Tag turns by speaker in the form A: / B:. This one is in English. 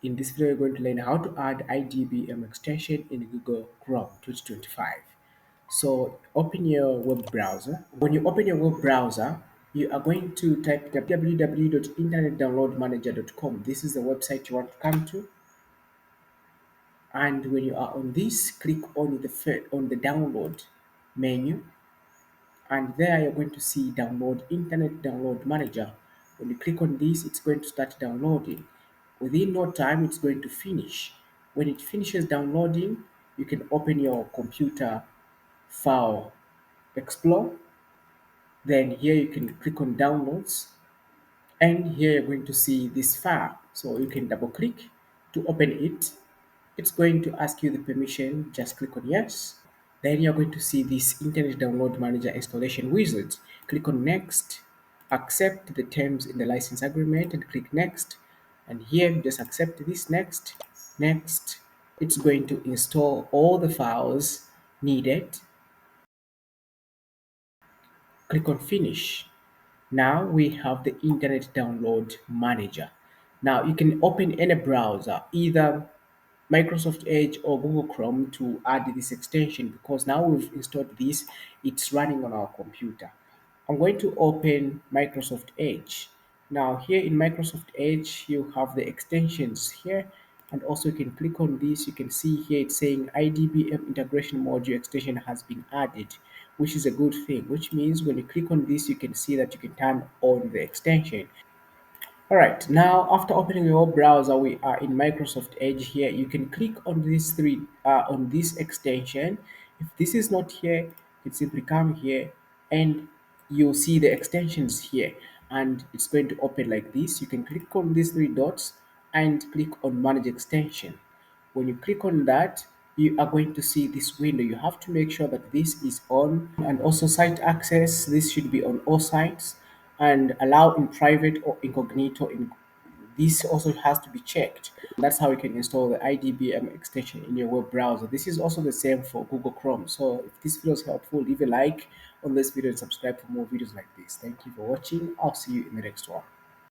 A: In this video, we're going to learn how to add IDBM extension in Google Chrome 2025. So open your web browser. When you open your web browser, you are going to type www.internetdownloadmanager.com. This is the website you want to come to. And when you are on this, click on the download menu, and there you're going to see download internet download manager. When you click on this, it's going to start downloading. Within no time, it's going to finish. When it finishes downloading, you can open your computer file explore. Then here you can click on downloads, and here you're going to see this file, so you can double click to open it. It's going to ask you the permission, just click on yes. Then you're going to see this Internet Download Manager installation wizard. Click on next, accept the terms in the license agreement, and click next. And here just accept this next. It's going to install all the files needed. Click on finish. Now we have the Internet Download Manager. Now you can open any browser, either Microsoft Edge or Google Chrome, to add this extension, because now we've installed this, it's running on our computer. I'm going to open Microsoft Edge. Now here in Microsoft Edge, you have the extensions here, and also you can click on this. You can see here it's saying IDBM integration module extension has been added, which is a good thing, which means when you click on this, you can see that you can turn on the extension. All right, now after opening your browser, we are in Microsoft Edge here. You can click on these three, on this extension. If this is not here, you simply come here and you'll see the extensions here, and it's going to open like this. You can click on these three dots and click on Manage Extension. When you click on that, you are going to see this window. You have to make sure that this is on, and also site access. This should be on all sites, and allow in private or incognito. This also has to be checked. That's how you can install the IDBM extension in your web browser. This is also the same for Google Chrome. So if this video is helpful, leave a like on this video and subscribe for more videos like this. Thank you for watching. I'll see you in the next one.